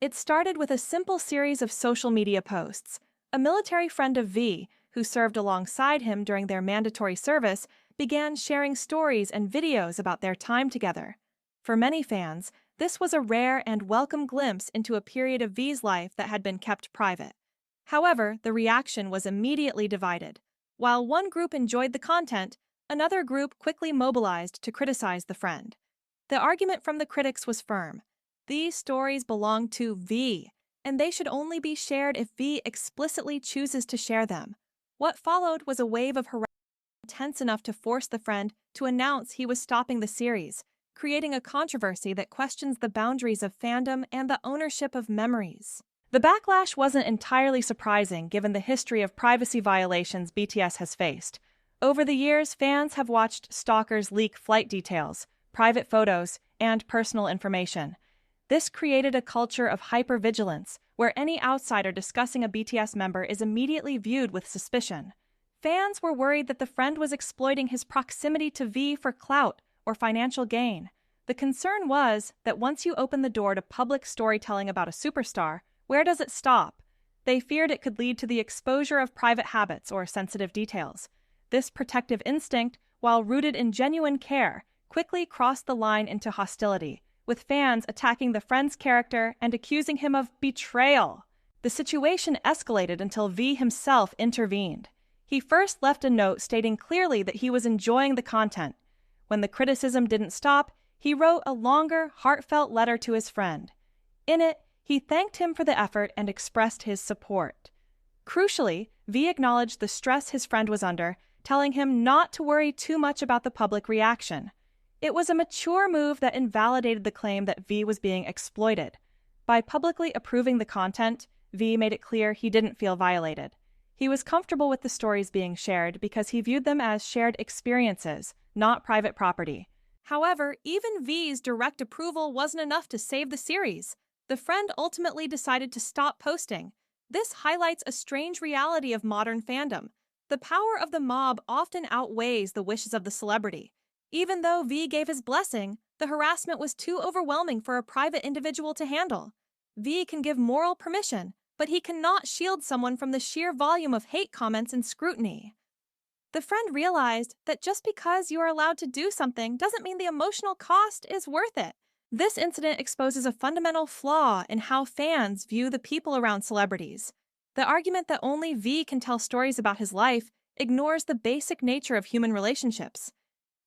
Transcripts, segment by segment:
It started with a simple series of social media posts. A military friend of V, who served alongside him during their mandatory service, began sharing stories and videos about their time together. For many fans, this was a rare and welcome glimpse into a period of V's life that had been kept private. However, the reaction was immediately divided. While one group enjoyed the content, another group quickly mobilized to criticize the friend. The argument from the critics was firm. These stories belong to V, and they should only be shared if V explicitly chooses to share them. What followed was a wave of harassment intense enough to force the friend to announce he was stopping the series, creating a controversy that questions the boundaries of fandom and the ownership of memories. The backlash wasn't entirely surprising given the history of privacy violations BTS has faced. Over the years, fans have watched stalkers leak flight details, private photos, and personal information. This created a culture of hypervigilance, where any outsider discussing a BTS member is immediately viewed with suspicion. Fans were worried that the friend was exploiting his proximity to V for clout or financial gain. The concern was that once you open the door to public storytelling about a superstar, where does it stop? They feared it could lead to the exposure of private habits or sensitive details. This protective instinct, while rooted in genuine care, quickly crossed the line into hostility, with fans attacking the friend's character and accusing him of betrayal. The situation escalated until V himself intervened. He first left a note stating clearly that he was enjoying the content. When the criticism didn't stop, he wrote a longer, heartfelt letter to his friend. In it, he thanked him for the effort and expressed his support. Crucially, V acknowledged the stress his friend was under, telling him not to worry too much about the public reaction. It was a mature move that invalidated the claim that V was being exploited. By publicly approving the content, V made it clear he didn't feel violated. He was comfortable with the stories being shared because he viewed them as shared experiences, not private property. However, even V's direct approval wasn't enough to save the series. The friend ultimately decided to stop posting. This highlights a strange reality of modern fandom. The power of the mob often outweighs the wishes of the celebrity. Even though V gave his blessing, the harassment was too overwhelming for a private individual to handle. V can give moral permission, but he cannot shield someone from the sheer volume of hate comments and scrutiny. The friend realized that just because you are allowed to do something doesn't mean the emotional cost is worth it. This incident exposes a fundamental flaw in how fans view the people around celebrities. The argument that only V can tell stories about his life ignores the basic nature of human relationships.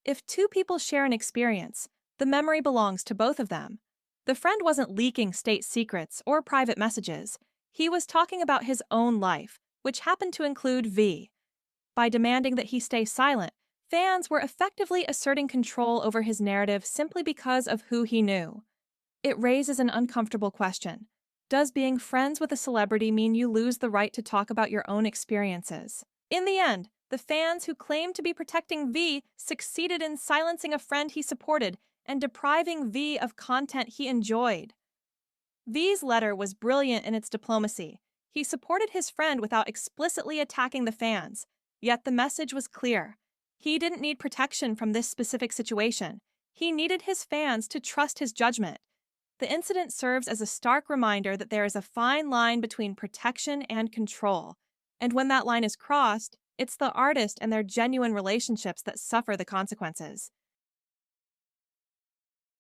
If two people share an experience, the memory belongs to both of them. The friend wasn't leaking state secrets or private messages. He was talking about his own life, which happened to include V. By demanding that he stay silent, fans were effectively asserting control over his narrative simply because of who he knew. It raises an uncomfortable question. Does being friends with a celebrity mean you lose the right to talk about your own experiences? In the end, the fans who claimed to be protecting V succeeded in silencing a friend he supported and depriving V of content he enjoyed. V's letter was brilliant in its diplomacy. He supported his friend without explicitly attacking the fans, yet the message was clear. He didn't need protection from this specific situation. He needed his fans to trust his judgment. The incident serves as a stark reminder that there is a fine line between protection and control, and when that line is crossed, it's the artist and their genuine relationships that suffer the consequences.